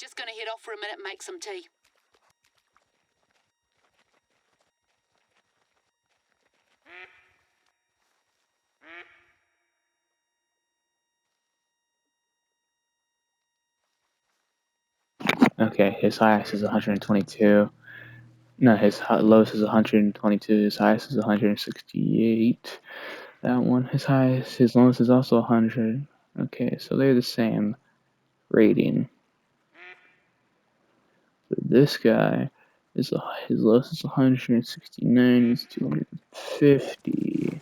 Just gonna head off for a minute and make some tea. Okay, his highest is 122. No, his lowest is 122. His highest is 168. That one, his highest, his lowest is also 100. Okay, so they're the same rating. But this guy is his lowest is 169. He's 250.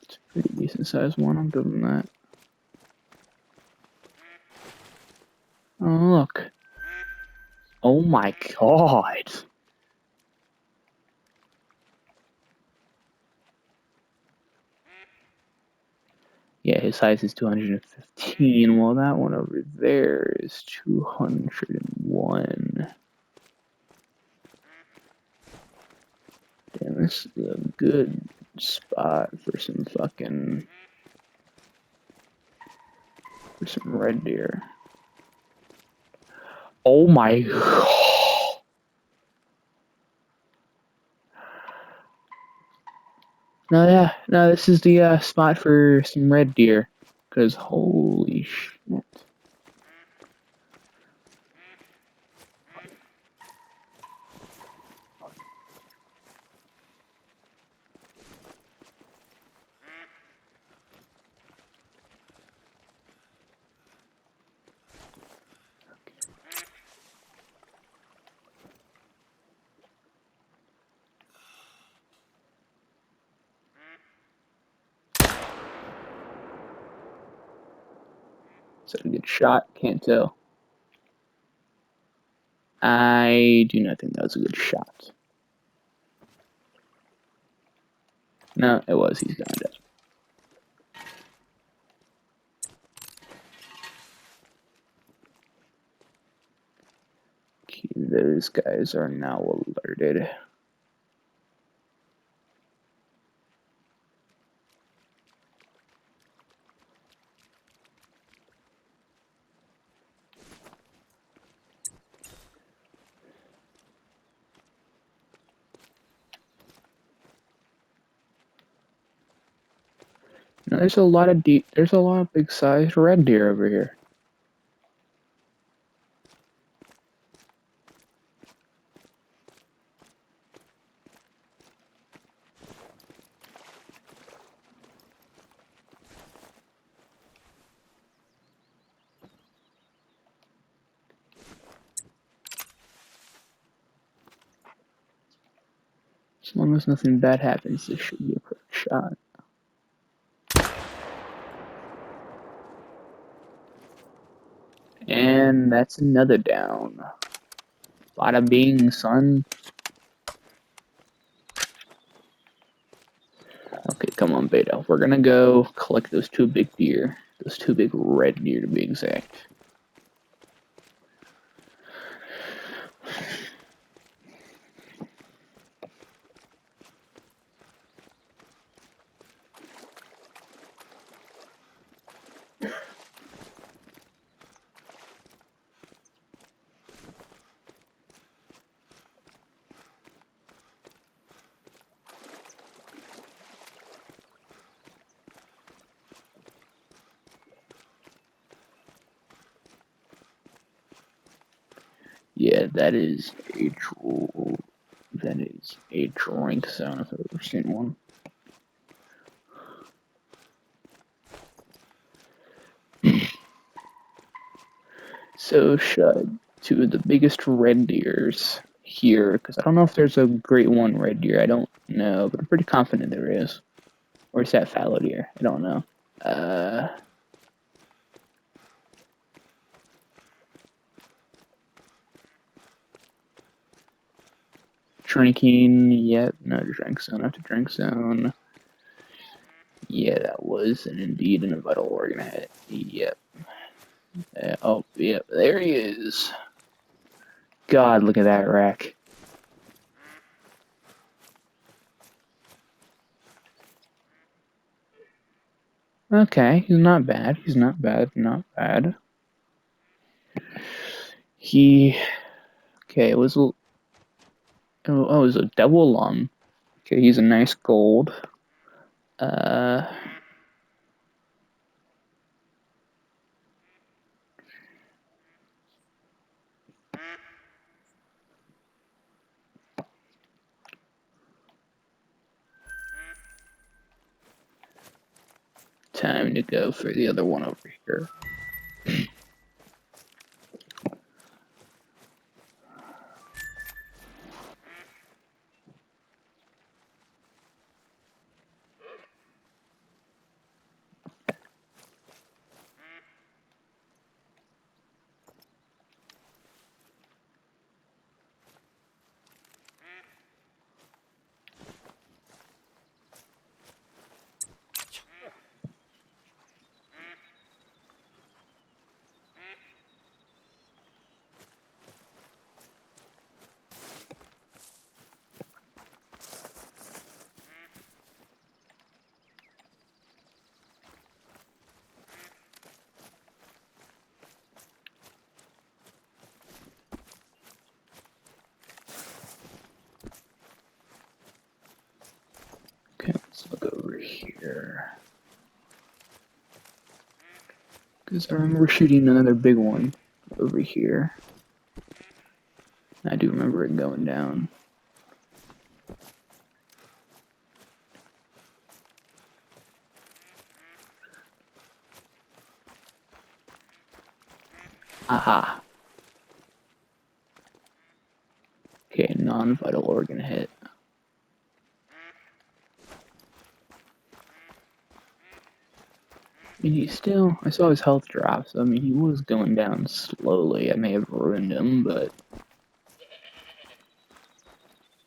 It's a pretty decent sized one. I'll give him that. Oh look! Oh my god! Yeah, his size is 215, while that one over there is 201. Damn, this is a good spot for some red deer. Oh my god. No, this is the spot for some red deer. Cause holy shit. Is that a good shot? Can't tell. I do not think that was a good shot. No, it was. He's gone down. Okay, those guys are now alerted. Now, there's a lot of big sized red deer over here. As long as nothing bad happens, this should be a perfect shot. And that's another down. Bada bing, son. Okay, come on, Beta. We're gonna go collect those two big deer. Those two big red deer, to be exact. Yeah, that is a drink sound if I've ever seen one. So, two of the biggest red deers here, because I don't know if there's a great one red deer. I don't know, but I'm pretty confident there is. Or is that fallow deer? I don't know. Drinking, yep, no drink zone after drink zone. Yeah, that was indeed a vital organ hit. Yep. Oh, yep, there he is. God, look at that rack. Okay, he's not bad. He's not bad. Not bad. He. Okay, it was. Oh, it was a double lung. Okay, he's a nice gold. Uh. Time to go for the other one over here. Okay, let's look over here. Because I remember shooting another big one over here. I do remember it going down. Aha. Okay, non-vital organ hit. I mean, I saw his health drop, so I mean, he was going down slowly. I may have ruined him, but.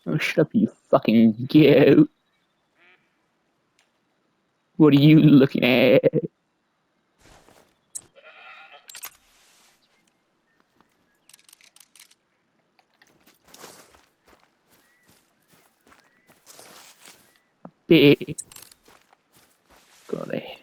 Oh, shut up, you fucking goat. What are you looking at? Big. Golly.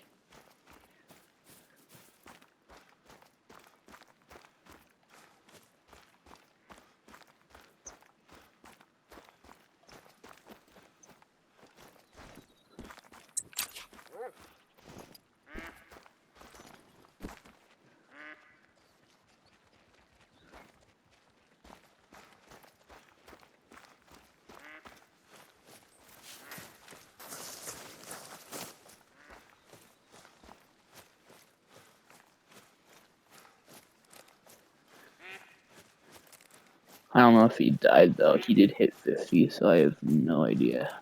I don't know if he died, though. He did hit 50, so I have no idea.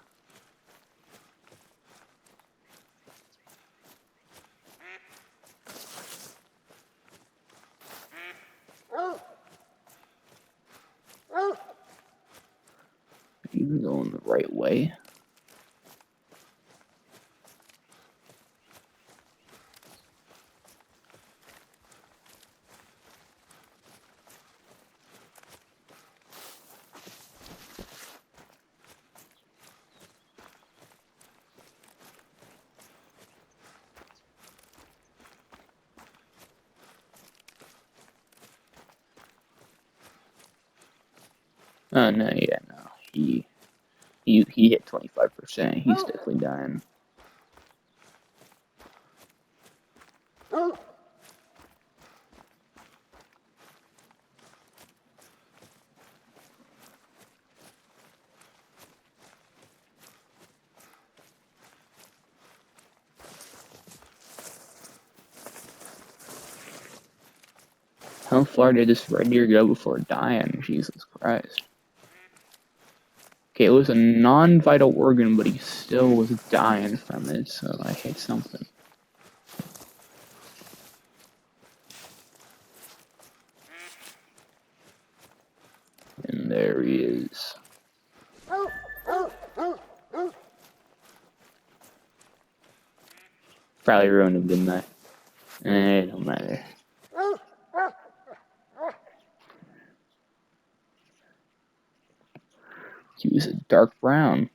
He was going the right way. Oh, no, yeah, no. He hit 25%. He's definitely dying. How far did this red deer go before dying? Jesus Christ. Okay, it was a non-vital organ, but he still was dying from it, so I hit something. And there he is. Probably ruined him, didn't I? It don't matter. He was a dark brown.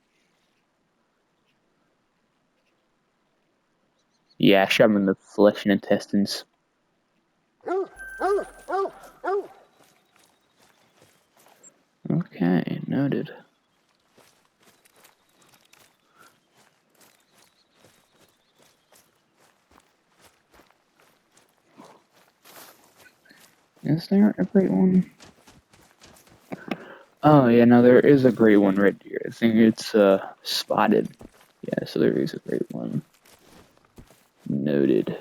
Yeah, shove them in the flesh and intestines. Okay, noted. Is there a great one? Oh, yeah, no, there is a great one right here. I think it's, spotted. Yeah, so there is a great one. Noted.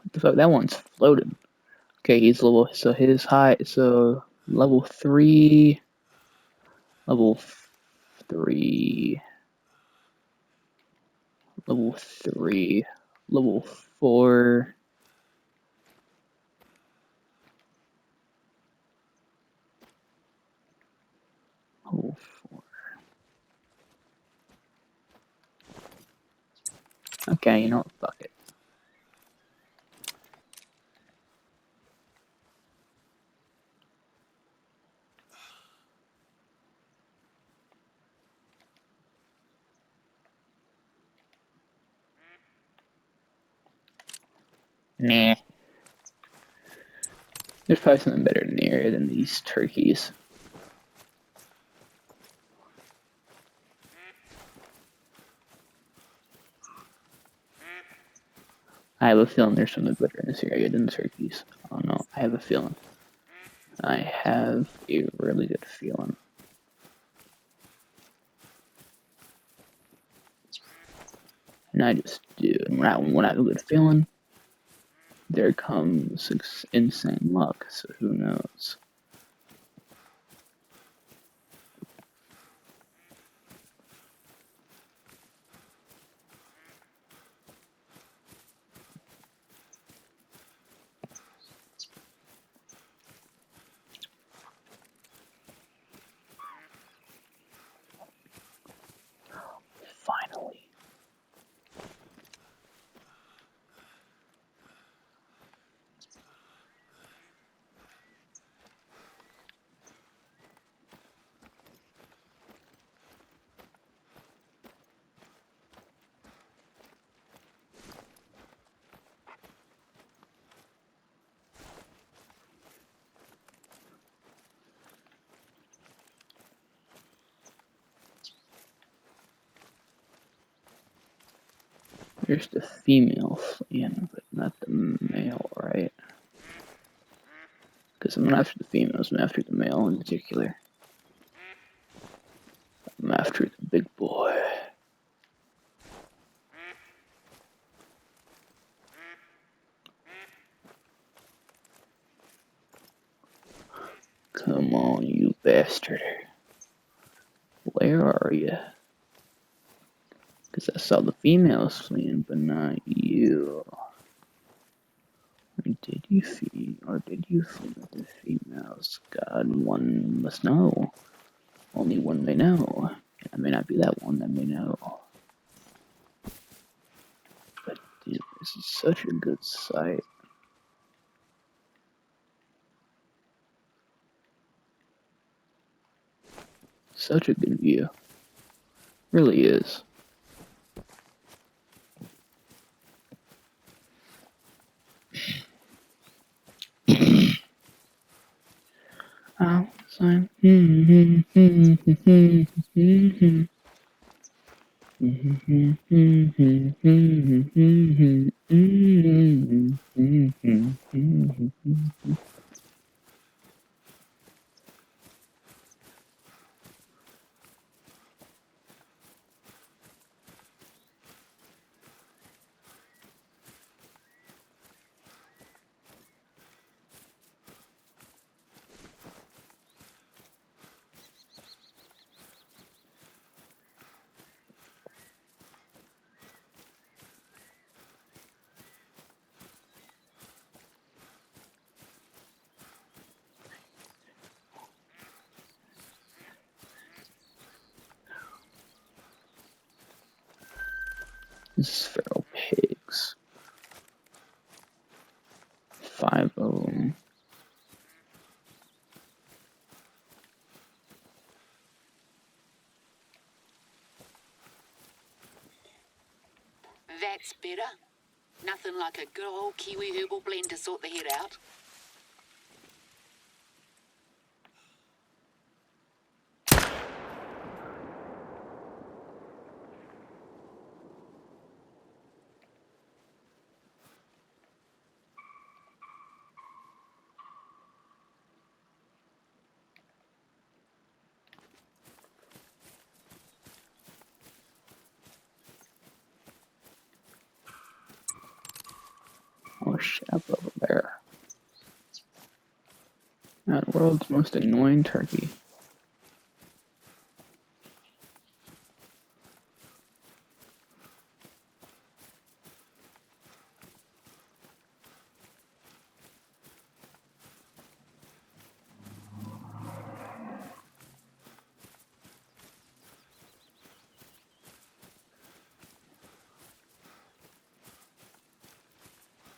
What the fuck? That one's floating. Okay, he's level, so his height, so level 3, level 3, level 3, level 4, level 4. Okay, you know what, fuck it. Nah. There's probably something better in the area than these turkeys. I have a feeling there's something better in this area than the turkeys. I don't know. I have a feeling. I have a really good feeling. And I just do. And when I have a good feeling, there comes insane luck. So who knows? Finally. There's the female fleeing, but not the male, right? Because I'm not after the females, I'm after the male in particular. I'm after the big boy. on, you bastard. Where are you? Because I saw the females fleeing, but not you. Did you flee with the females? God, one must know. Only one may know. I may not be that one that may know. But dude, this is such a good sight. Such a good view. Really is. Outside. This is feral pigs. 5 of them. That's better. Nothing like a good old Kiwi herbal blend to sort the head out. Oh shit, up over there. That world's most annoying turkey.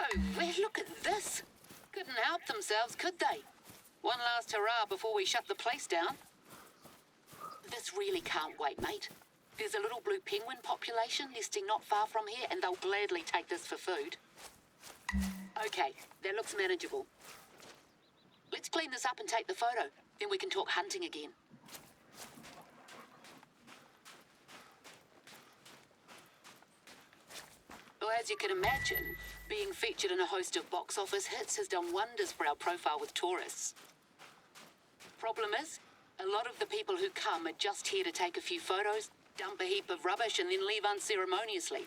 Oh, well, look at this. Couldn't help themselves, could they? One last hurrah before we shut the place down. This really can't wait, mate. There's a little blue penguin population nesting not far from here, and they'll gladly take this for food. Okay, that looks manageable. Let's clean this up and take the photo. Then we can talk hunting again. Well, as you can imagine, being featured in a host of box office hits has done wonders for our profile with tourists. Problem is, a lot of the people who come are just here to take a few photos, dump a heap of rubbish, and then leave unceremoniously.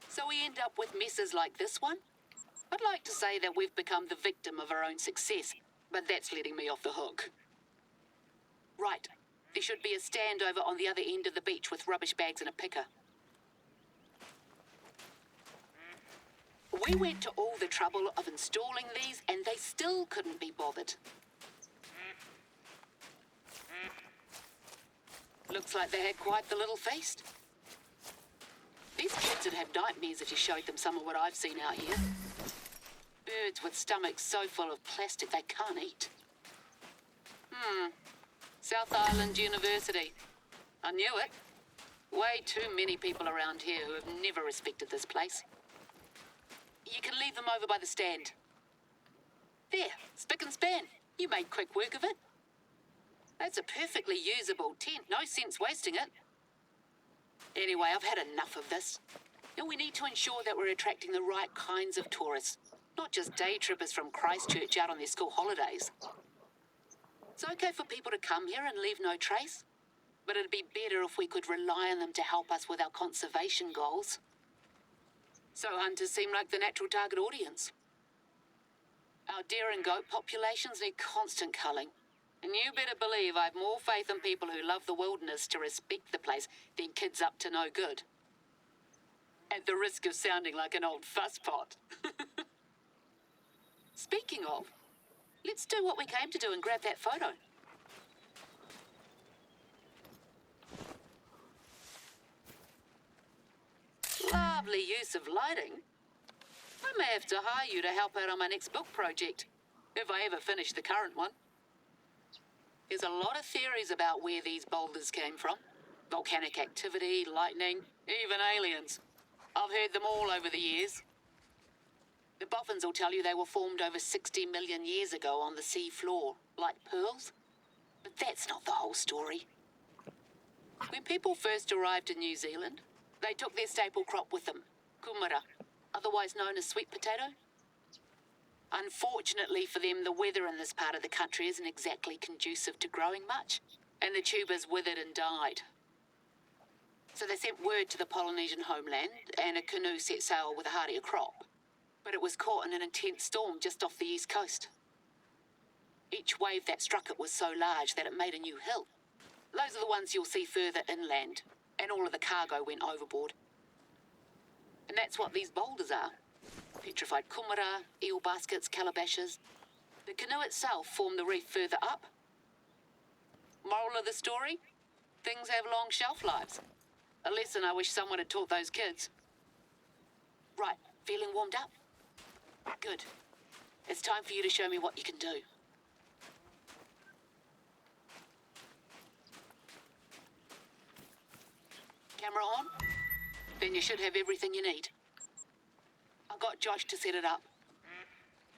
So we end up with messes like this one. I'd like to say that we've become the victim of our own success, but that's letting me off the hook. Right, there should be a stand over on the other end of the beach with rubbish bags and a picker. We went to all the trouble of installing these, and they still couldn't be bothered. Looks like they had quite the little feast. These kids would have nightmares if you showed them some of what I've seen out here. Birds with stomachs so full of plastic they can't eat. South Island University. I knew it. Way too many people around here who have never respected this place. You can leave them over by the stand. There, spick and span. You made quick work of it. That's a perfectly usable tent. No sense wasting it. Anyway, I've had enough of this. And we need to ensure that we're attracting the right kinds of tourists, not just day trippers from Christchurch out on their school holidays. It's okay for people to come here and leave no trace, but it'd be better if we could rely on them to help us with our conservation goals. So hunters seem like the natural target audience. Our deer and goat populations need constant culling. And you better believe I've more faith in people who love the wilderness to respect the place than kids up to no good. At the risk of sounding like an old fusspot. Speaking of, let's do what we came to do and grab that photo. Lovely use of lighting. I may have to hire you to help out on my next book project, if I ever finish the current one. There's a lot of theories about where these boulders came from. Volcanic activity, lightning, even aliens. I've heard them all over the years. The boffins will tell you they were formed over 60 million years ago on the sea floor, like pearls. But that's not the whole story. When people first arrived in New Zealand, they took their staple crop with them, kumara, otherwise known as sweet potato. Unfortunately for them, the weather in this part of the country isn't exactly conducive to growing much, and the tubers withered and died. So they sent word to the Polynesian homeland, and a canoe set sail with a hardier crop. But it was caught in an intense storm just off the east coast. Each wave that struck it was so large that it made a new hill. Those are the ones you'll see further inland, and all of the cargo went overboard. And that's what these boulders are. Petrified kumara, eel baskets, calabashes. The canoe itself formed the reef further up. Moral of the story? Things have long shelf lives. A lesson I wish someone had taught those kids. Right, feeling warmed up? Good. It's time for you to show me what you can do. Camera on? Then you should have everything you need. I got Josh to set it up.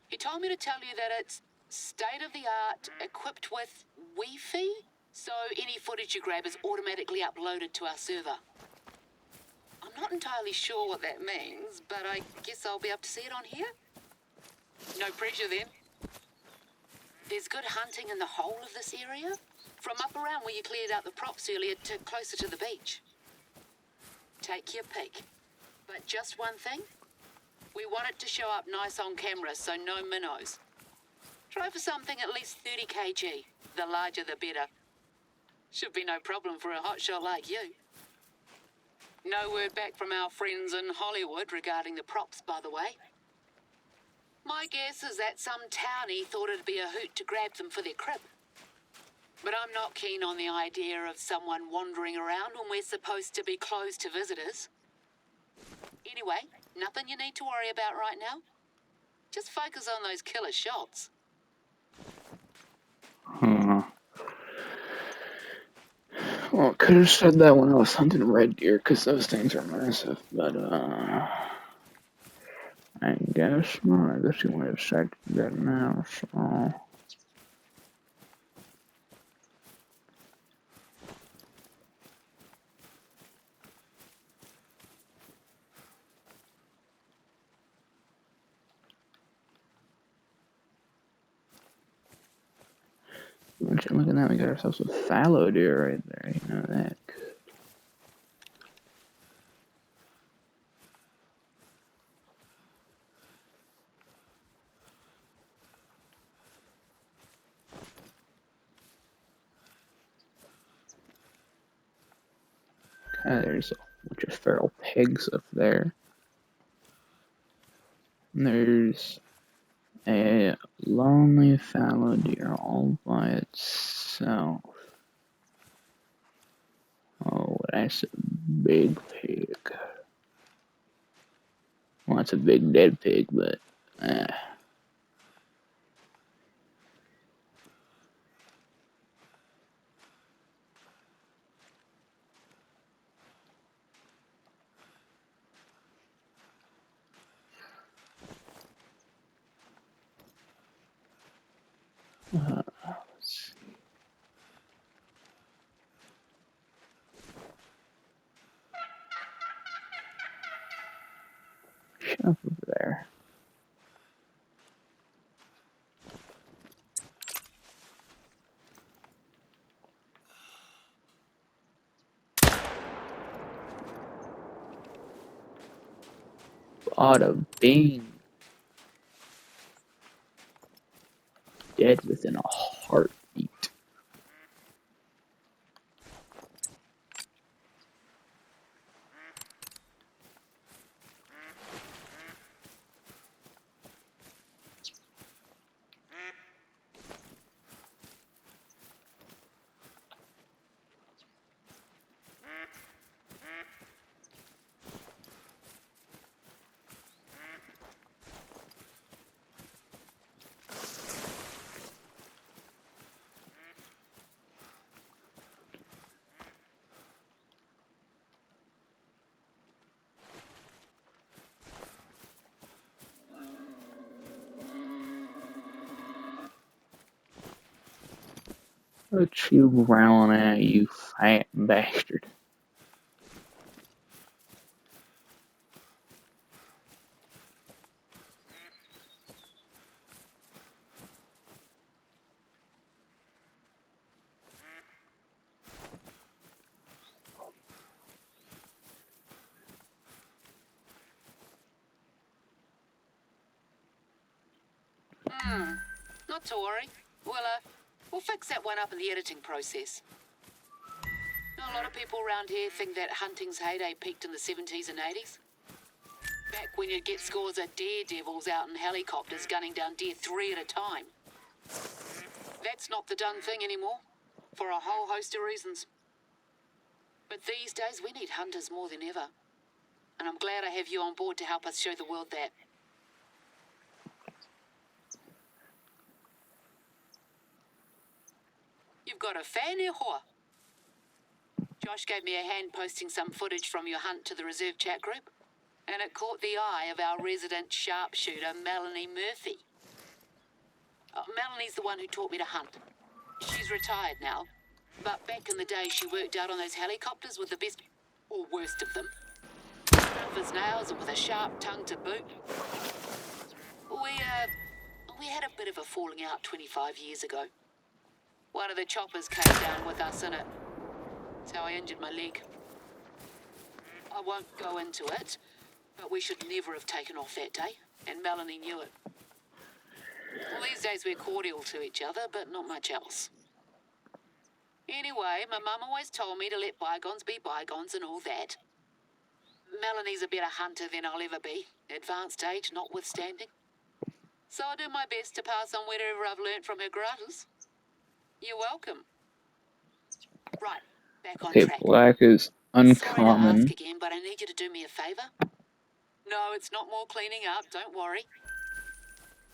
He told me to tell you that it's state-of-the-art, equipped with Wi-Fi, so any footage you grab is automatically uploaded to our server. I'm not entirely sure what that means, but I guess I'll be able to see it on here. No pressure then. There's good hunting in the whole of this area, from up around where you cleared out the props earlier to closer to the beach. Take your pick. But just one thing, we want it to show up nice on camera, so no minnows. Try for something at least 30 kg. The larger the better. Should be no problem for a hotshot like you. No word back from our friends in Hollywood regarding the props, by the way. My guess is that some townie thought it'd be a hoot to grab them for their crib. But I'm not keen on the idea of someone wandering around when we're supposed to be closed to visitors. Anyway, nothing you need to worry about right now. Just focus on those killer shots. Well, I could have said that when I was hunting red deer, because those things are massive, but, I guess not. I guess you want to say that now, so... Look at that, we got ourselves a fallow deer right there, you know that. Okay, there's a bunch of feral pigs up there. And there's a lonely fallow deer all by itself. Oh, that's a big pig. Well, it's a big dead pig, but let's see. Shut up over there. Bada bing. Dead within a heartbeat. What you growling at, you fat bastard? Not to worry. We'll fix that one up in the editing process. A lot of people around here think that hunting's heyday peaked in the 70s and 80s. Back when you'd get scores of daredevils out in helicopters gunning down deer 3 at a time. That's not the done thing anymore, for a whole host of reasons. But these days we need hunters more than ever. And I'm glad I have you on board to help us show the world that. You've got a fan here, Hoa. Josh gave me a hand posting some footage from your hunt to the reserve chat group, and it caught the eye of our resident sharpshooter, Melanie Murphy. Melanie's the one who taught me to hunt. She's retired now, but back in the day she worked out on those helicopters with the best, or worst of them. Tough as nails and with a sharp tongue to boot. We had a bit of a falling out 25 years ago. One of the choppers came down with us in it. That's how I injured my leg. I won't go into it, but we should never have taken off that day, and Melanie knew it. Well, these days we're cordial to each other, but not much else. Anyway, my mum always told me to let bygones be bygones and all that. Melanie's a better hunter than I'll ever be, advanced age notwithstanding. So I'll do my best to pass on whatever I've learnt from her gratis. You're welcome. Right, back on Okay, track. black is Sorry to uncommon. ask again, but I need you to do me a favour. No, it's not more cleaning up, don't worry.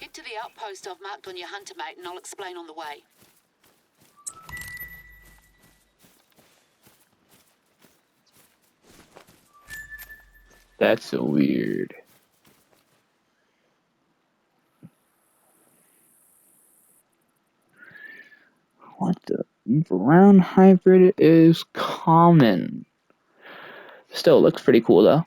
Head to the outpost I've marked on your hunter mate and I'll explain on the way. That's so weird. What the? Brown hybrid is common. Still looks pretty cool though.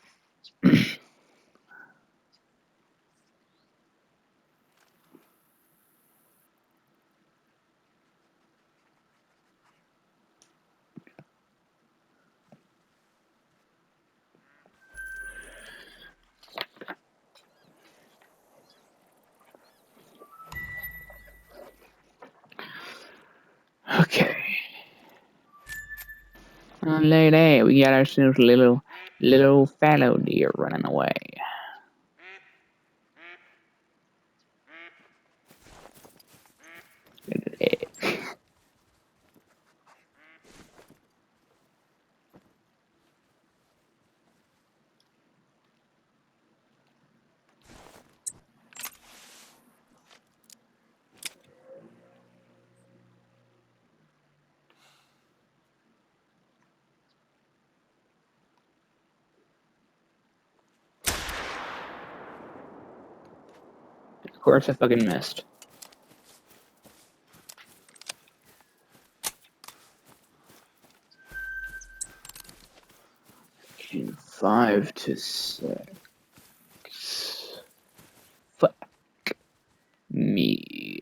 Okay. Lady, we got ourselves a little fallow deer running away. Of course I fucking missed. In 5 to 6. Fuck me.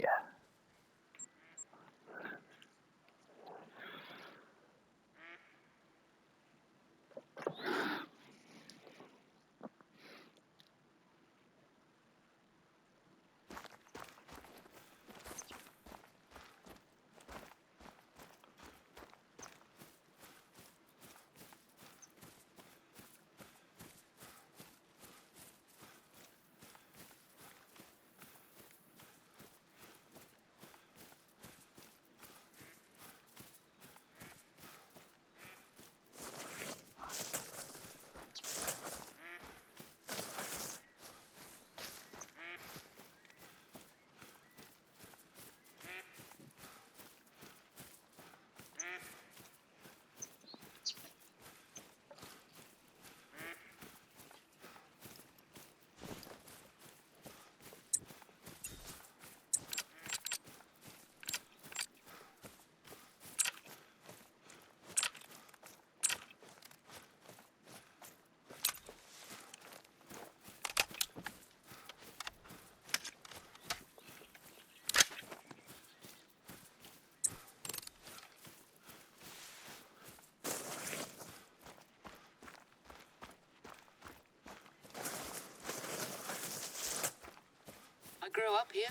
grew up here,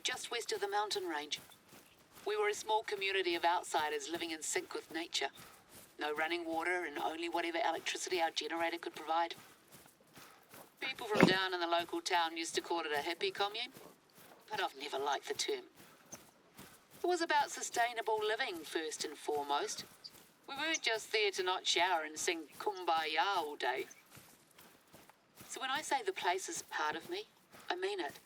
just west of the mountain range. We were a small community of outsiders living in sync with nature. No running water and only whatever electricity our generator could provide. People from down in the local town used to call it a hippie commune, but I've never liked the term. It was about sustainable living first and foremost. We weren't just there to not shower and sing Kumbaya all day. So when I say the place is part of me, I mean it.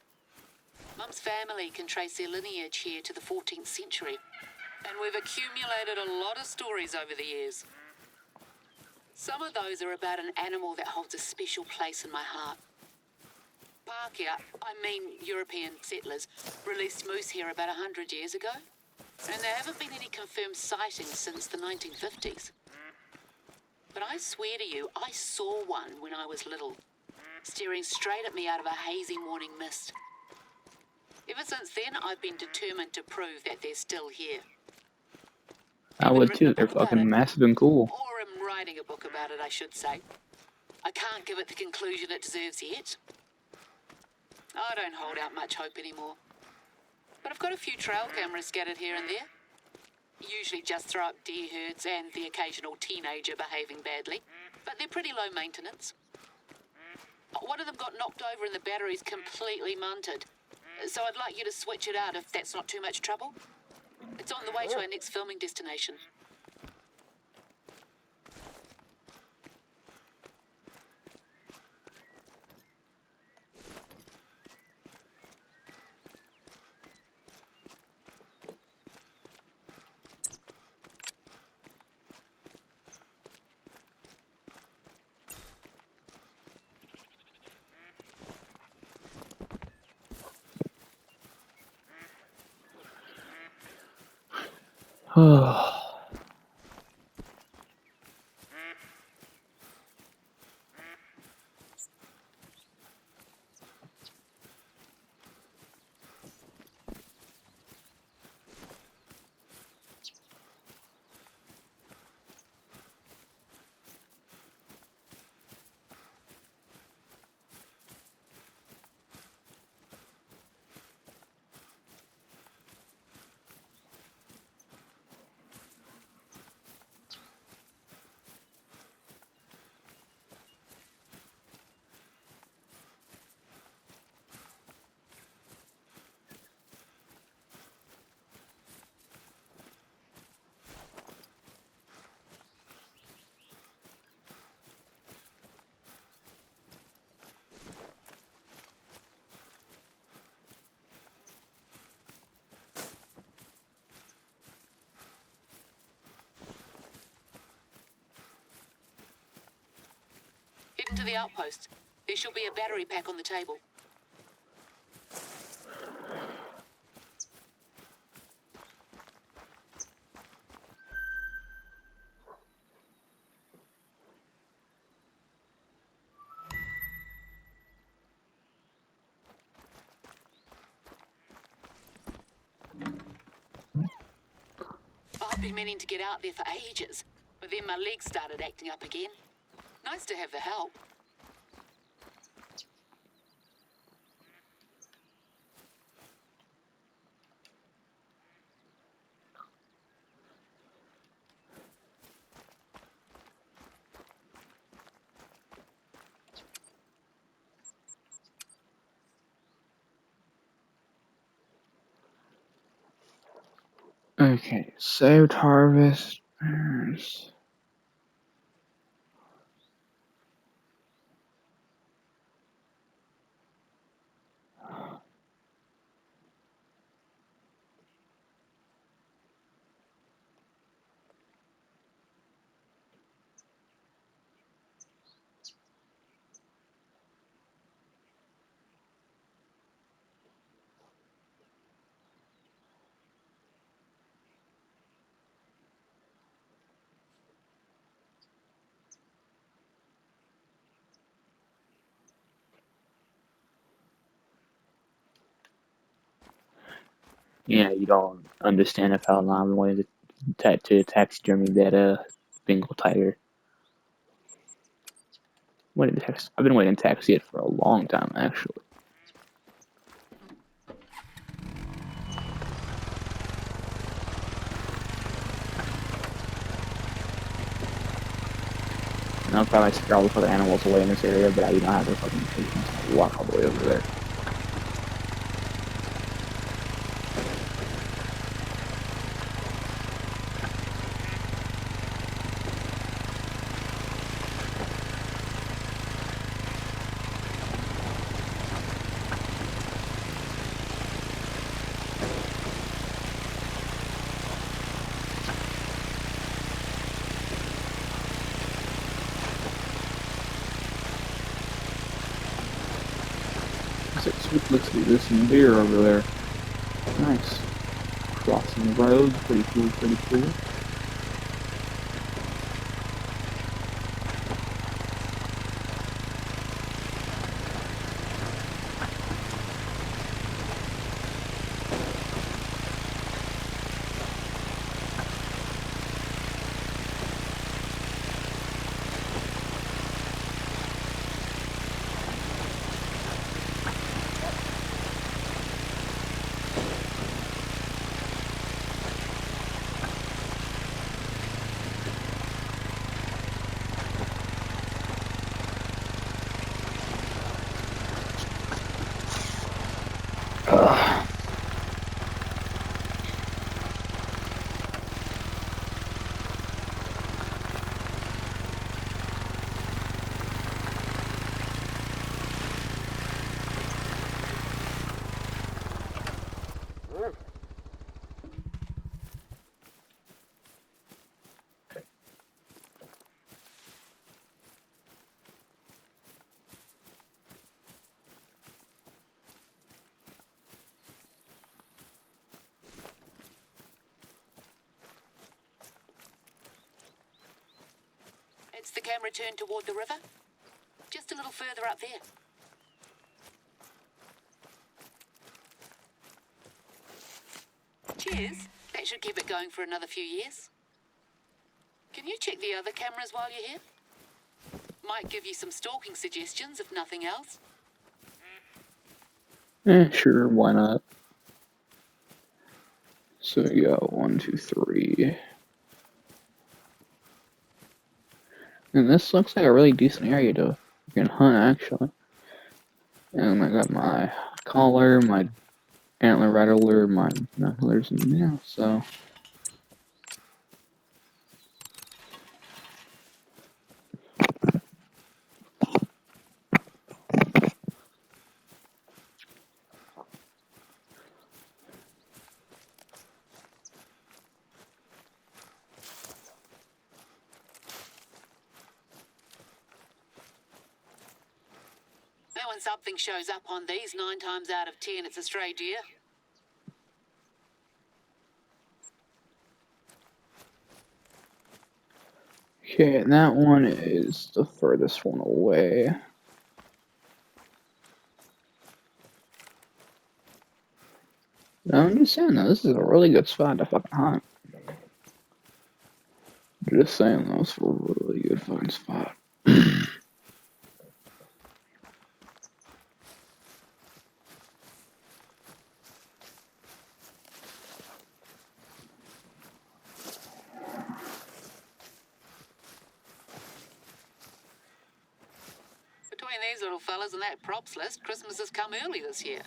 Mum's family can trace their lineage here to the 14th century, and we've accumulated a lot of stories over the years. Some of those are about an animal that holds a special place in my heart. Pākehā, I mean European settlers, released moose here about 100 years ago, and there haven't been any confirmed sightings since the 1950s. But I swear to you, I saw one when I was little, staring straight at me out of a hazy morning mist. Ever since then, I've been determined to prove that they're still here. I would too. They're fucking massive and cool. Or am writing a book about it, I should say. I can't give it the conclusion it deserves yet. I don't hold out much hope anymore. But I've got a few trail cameras scattered here and there. Usually just throw up deer herds and the occasional teenager behaving badly. But they're pretty low maintenance. One of them got knocked over and the battery's completely munted. So I'd like you to switch it out if that's not too much trouble. It's on the way to our next filming destination. Heading to the outpost. There should be a battery pack on the table. I've been meaning to get out there for ages, but then my legs started acting up again. Nice to have the help. Okay, saved harvest. Yeah, you don't understand how long I'm waiting to taxidermy that Bengal tiger. I've been waiting to taxi it for a long time, actually. if I might scare all the other animals away in this area, but I do not have the fucking patience to walk all the way over there. Looks like there's some deer over there. Nice. Crossing the road, pretty cool, pretty cool. It's the camera turned toward the river. Just a little further up there. Cheers. That should keep it going for another few years. Can you check the other cameras while you're here? Might give you some stalking suggestions, if nothing else. Sure, why not? So we got 1, 2, 3. And this looks like a really decent area to hunt, actually. And I got my collar, my antler rattler, my binoculars, and yeah, so. Now when something shows up on these, 9 times out of 10, it's a stray deer. Okay, and that one is the furthest one away. I'm just saying, though, this is a really good spot to fucking hunt. Just saying, though, it's a really good fucking spot. Between these little fellas and that props list, Christmas has come early this year.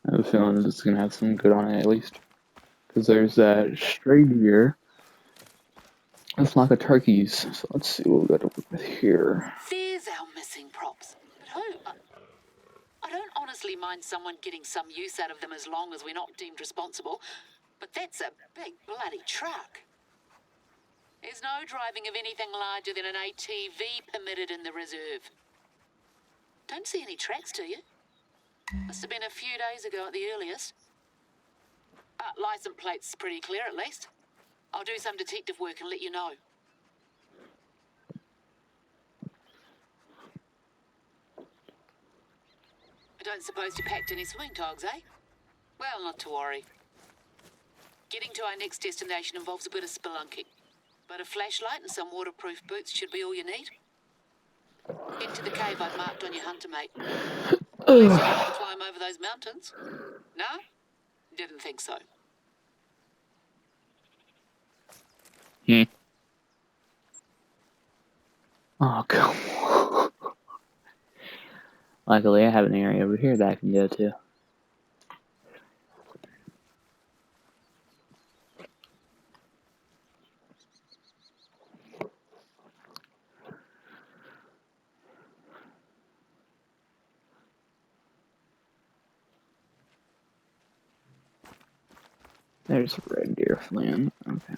I have a feeling it's gonna have some good on it, at least. Because there's that stray deer. That's a lot of turkeys. So let's see what we got to work with here. There's our missing props. But who? I don't honestly mind someone getting some use out of them as long as we're not deemed responsible. But that's a big bloody truck. There's no driving of anything larger than an ATV permitted in the reserve. Don't see any tracks, do you? Must have been a few days ago at the earliest. License plate's pretty clear at least. I'll do some detective work and let you know. I don't suppose you packed any swing togs, eh? Well, not to worry. Getting to our next destination involves a bit of spelunking, but a flashlight and some waterproof boots should be all you need. Head to the cave I've marked on your hunter, mate. Unless you want to climb over those mountains. No? Didn't think so. Oh, come on. Luckily, I have an area over here that I can go to. There's red deer flint. Okay.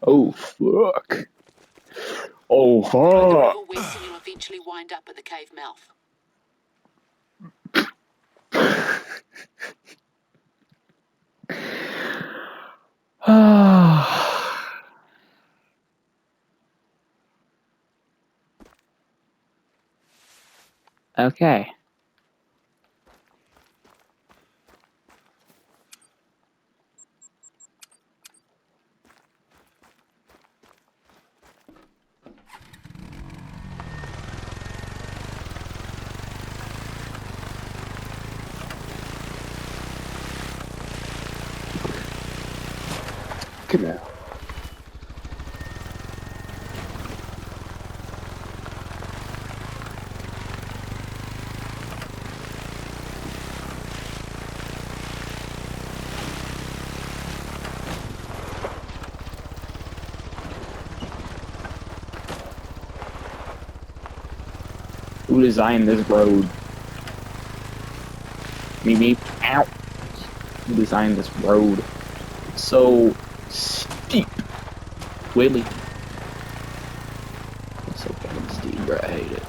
Oh, fuck. Oh, Go the fuck. river west and you'll eventually wind up at the cave mouth. Okay. Come on. Who designed this road? Me. Ow. Who designed this road? It's so steep. Willie. It's so fucking steep, bro. I hate it.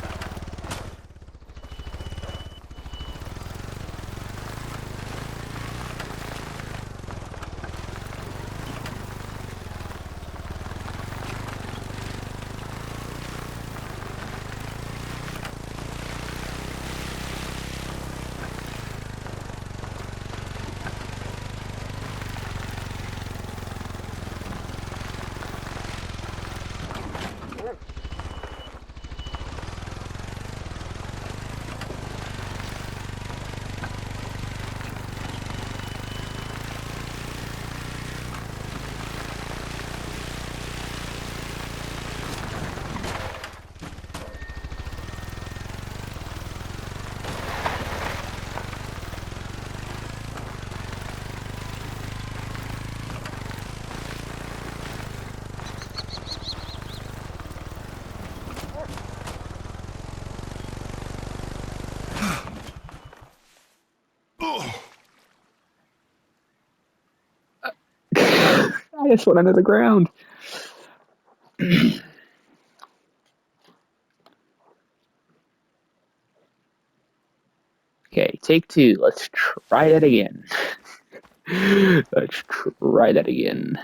I just went under the ground. Okay, take two. Let's try that again. Let's try that again.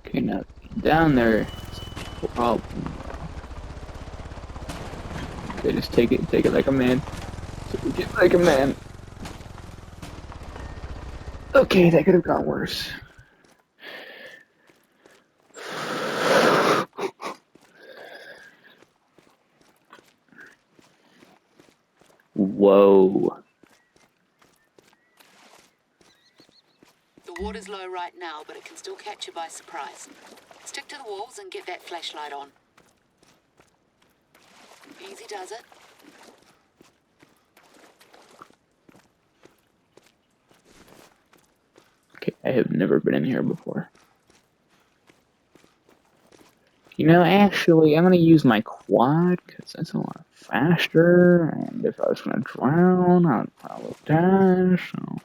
Okay, now down there. Oh, okay, just take it like a man. Take it like a man. Okay, that could have gone worse. Whoa. The water's low right now, but it can still catch you by surprise. Stick to the walls and get that flashlight on. Easy does it. Okay, I have never been in here before. You know, actually, I'm gonna use my quad, because that's a lot faster, and if I was gonna drown, I'd probably die, so...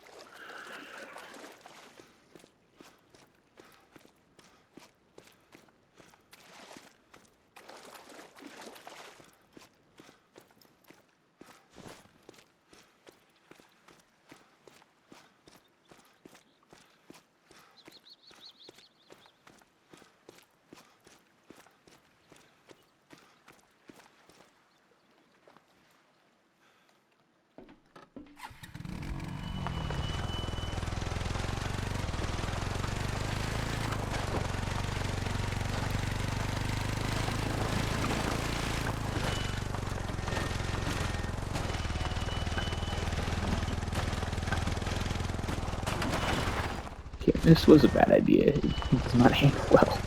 Okay, this was a bad idea. It does not handle well.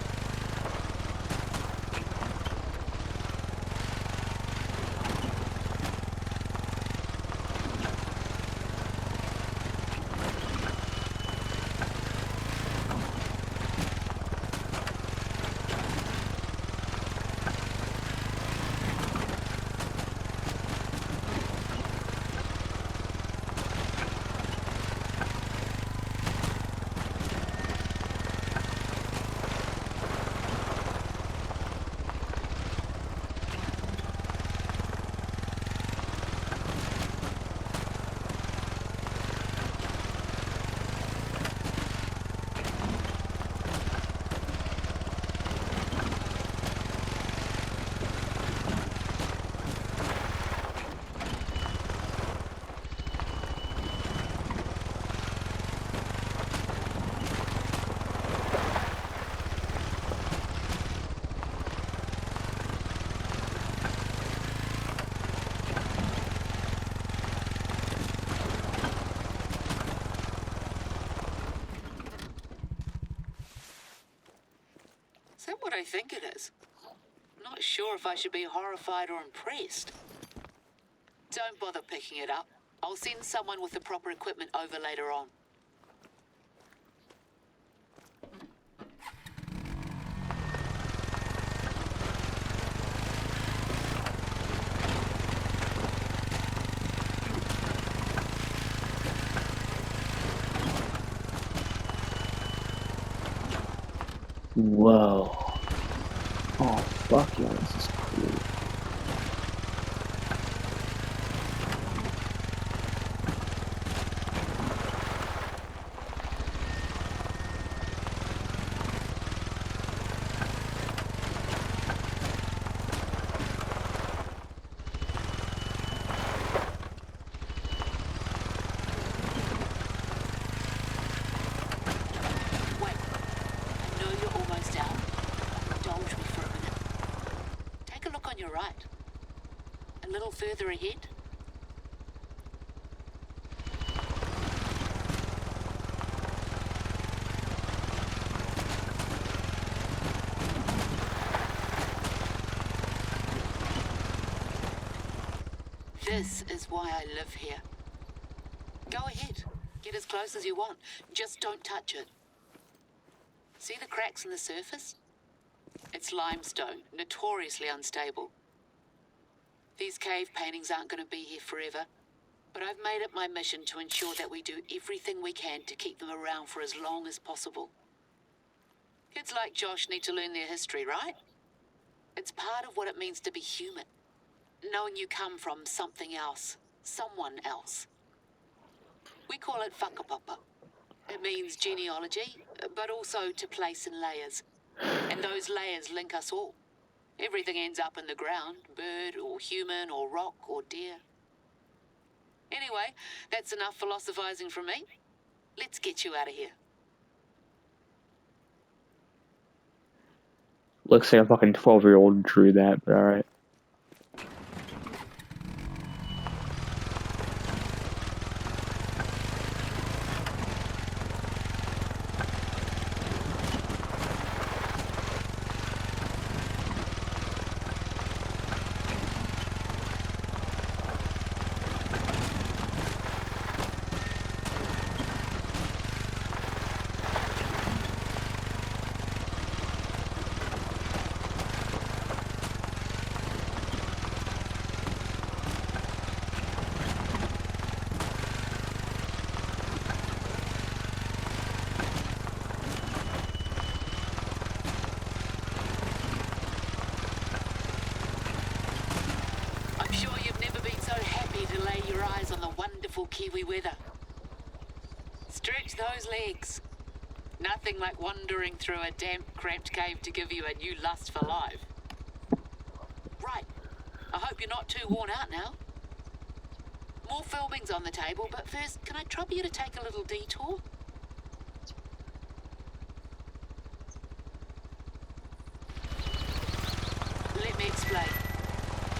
Is that what I think it is? Not sure if I should be horrified or impressed. Don't bother picking it up. I'll send someone with the proper equipment over later on. Whoa. Oh, fuck yeah, this is cool. Wait, I know you're almost out. Indulge me for a minute. Take a look on your right. A little further ahead. This is why I live here. Go ahead. Get as close as you want. Just don't touch it. See the cracks in the surface? It's limestone, notoriously unstable. These cave paintings aren't going to be here forever, but I've made it my mission to ensure that we do everything we can to keep them around for as long as possible. Kids like Josh need to learn their history, right? It's part of what it means to be human. Knowing you come from something else, someone else. We call it whakapapa. It means genealogy, but also to place in layers. And those layers link us all. Everything ends up in the ground, bird or human or rock or deer. Anyway, that's enough philosophizing from me. Let's get you out of here. Looks like a fucking 12-year-old drew that, but alright. beautiful Kiwi weather. Stretch those legs. Nothing like wandering through a damp, cramped cave to give you a new lust for life. Right. I hope you're not too worn out now. More filming's on the table, but first, can I trouble you to take a little detour? Let me explain.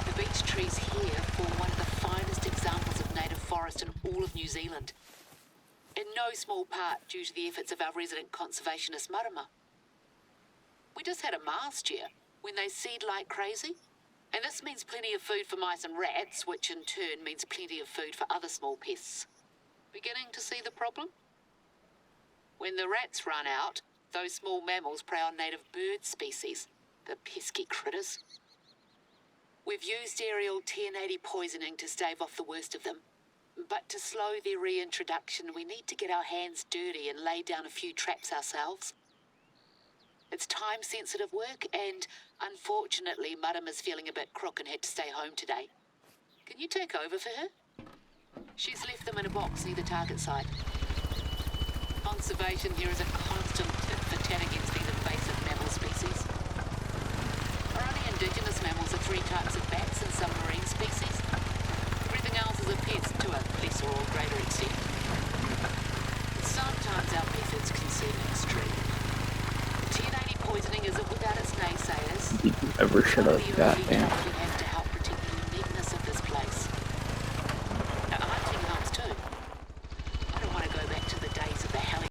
The beech trees here form one of the finest examples of native forest in all of New Zealand. In no small part due to the efforts of our resident conservationist Marama. We just had a mast year when they seed like crazy. And this means plenty of food for mice and rats, which in turn means plenty of food for other small pests. Beginning to see the problem? When the rats run out, those small mammals prey on native bird species, the pesky critters. We've used aerial 1080 poisoning to stave off the worst of them. But to slow their reintroduction, we need to get our hands dirty and lay down a few traps ourselves. It's time-sensitive work, and unfortunately, Marama's feeling a bit crook and had to stay home today. Can you take over for her? She's left them in a box near the target site. Conservation here is a constant tit for tat against these invasive mammal species. Our only indigenous mammals are 3 types of bats and some marine species. Everything else is a pest to a lesser or greater extent. Sometimes our methods can seem extreme. 1080 poisoning isn't without its naysayers. Did you ever shut up? Goddamn. You have to